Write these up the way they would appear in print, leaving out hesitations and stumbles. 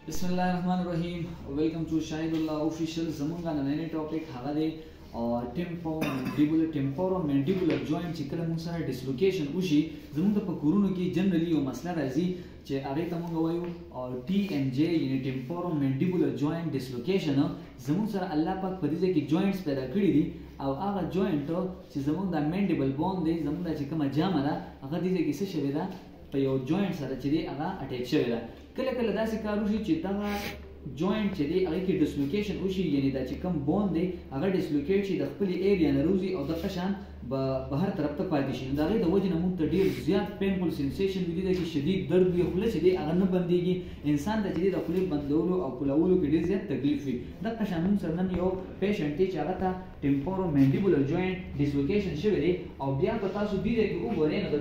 बिस्मिल्लाहिर्रहमानिर्रहीम welcome to Shahidullah ऑफिशियल ज़मूंगा नए टॉपिक हवा दे और temporomandibular joint چې کله موږ سره ډیسلوکیشن وشي زموږ د پکورونو کې جنرالي یو مسله راځي چې هغه ته موږ وایو او ټي ان جی یعنی ټیمپورومینډیبولر جوائنٹ ډیسلوکیشن زموږ سره الله پاک په دې کې جوائنټس پیدا کړی دي او هغه جوائنٹ چې زموږ د منډیبل بون دی زموږ د چې کومه جامه ده هغه دې کې څه شوی ده په یو جوائنٹ سره چې دی هغه اٹیچ شوی ده کله کله داسې کار وشي چې دا جوائنٹ چې دی هغه کې ډیسلوکیشن وشي یعنی دا چې کوم بون دی هغه ډیسلوکیټ شي د خپل ایریا نه روزي او د قشان بهر طرف ته پاتې شي دا غي د وجه نه موږ ته ډیر زیات پینفول سنسیشن ویلي دی چې شدید درد وي خله چې دی هغه نه بنديږي انسان د جدي د خپل بندولو او کولولو کې ډیر زیات تکلیف وي د قشان موږ سره نن یو پیشنټ چې هغه ته ټیمپورومینډیبولر جوائنٹ ډیسلوکیشن شوی دی او بیا په تاسو دې کې وګورئ نو د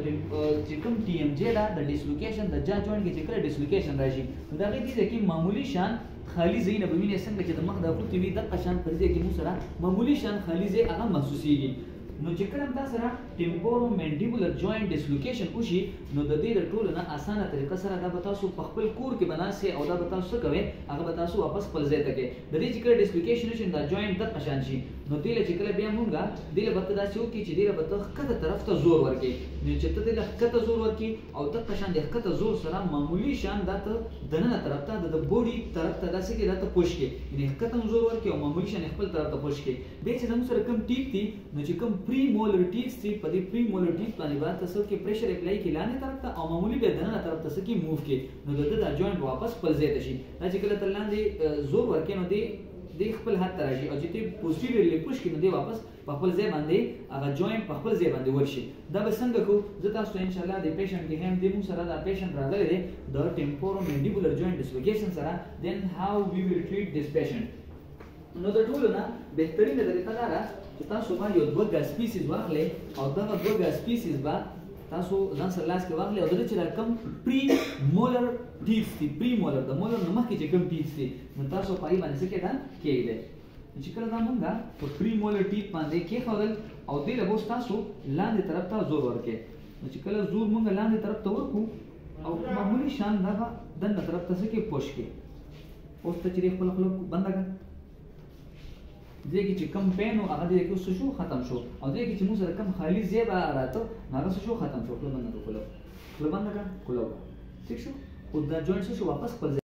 چې کوم ټي ام جی دا د ډیسلوکیشن د جا جوائنٹ کې چې کله ډیسلوکیشن راشي دا غي دې کې معمولی شان خالی زینه به ویني څنګه چې د مخ د خپل وی د قشان پر دې کې مو سره معمولی شان خالی زی هغه محسوسيږي نو چې کله تاسو سره ټیمپورومینډیبولر جوائنٹ ډیسلوکیشن وشي نو د دې د ټولو نه اسانه طریقه سره دا به تاسو په خپل کور کې بناسي او دا به تاسو څه کوئ هغه به تاسو واپس خپل ځای ته کې د دې چې کله ډیسلوکیشن وشي دا جوائنٹ د قشان شي نو دې چې کله بیا مونږه دې له بته داسې وکړي چې دې له بته کته طرف ته زور ورکړي نو چې ته دې له کته زور ورکړي او د قشان د کته زور سره معمولی شان دا ته دنه طرف ته د بوډي طرف ته داسې کې دا ته پوش کې یعنی کته زور ورکړي او معمولی شان خپل طرف ته پوش کې به چې موږ سره کم ټیپ دي نو چې کم پری مولر ټیپ ستې په دې پری مولر ټیپ باندې باندې تاسو کې پریشر اپلای کې لاندې طرف ته او معمولی به دنه طرف ته سکی موو کې نو د جوائنٹ واپس خپل ځای ته شي دا چې کله تلاندې زور ورکړي نو دې خپل حد ته راشي او چې ته پوزټیریرلی پوش کړي نو دې واپس په خپل ځای باندې هغه جوائنٹ په خپل ځای باندې ورشي دا به څنګه کو زه تاسو ته ان شاء الله د پیشنټ کې هم دې مو سره دا پیشنټ راغلی دی د ټیمپورومینډیبولر جوائنٹ ډیسلوکیشن سره then how we will treat this patient نو د ټولو نه بهترینه طریقه دا ده چې تاسو ما یو دوه ګاز سپیسیز واخلئ او دغه دوه ګاز سپیسیز به تاسو ځان سره لاس کې واخلئ او دغه چې کوم پری مولر ټیپس دي پری مولر د مولر نه مخکې چې کوم ټیپس دي نو تاسو په یې باندې څه کېده کېږدئ چې کله دا مونږه په پری مولر ټیپ باندې کېښودل او دې له به تاسو لاندې طرف ته زور ورکړئ نو چې کله زور مونږ لاندې طرف ته ورکړو او معمولی شان دغه دننه طرف ته څه کې پوش کړي اوس ته چې خپله خوله بنده کړه دې کې چې کم پین او هغه دې کې څه شو ختم شو او دې کې چې موږ سره کم خالی ځای به راته هغه څه شو ختم شو خوله بنده کړه خوله بنده کړه خوله ٹھیک شو او دا جوائنٹ شو واپس خپل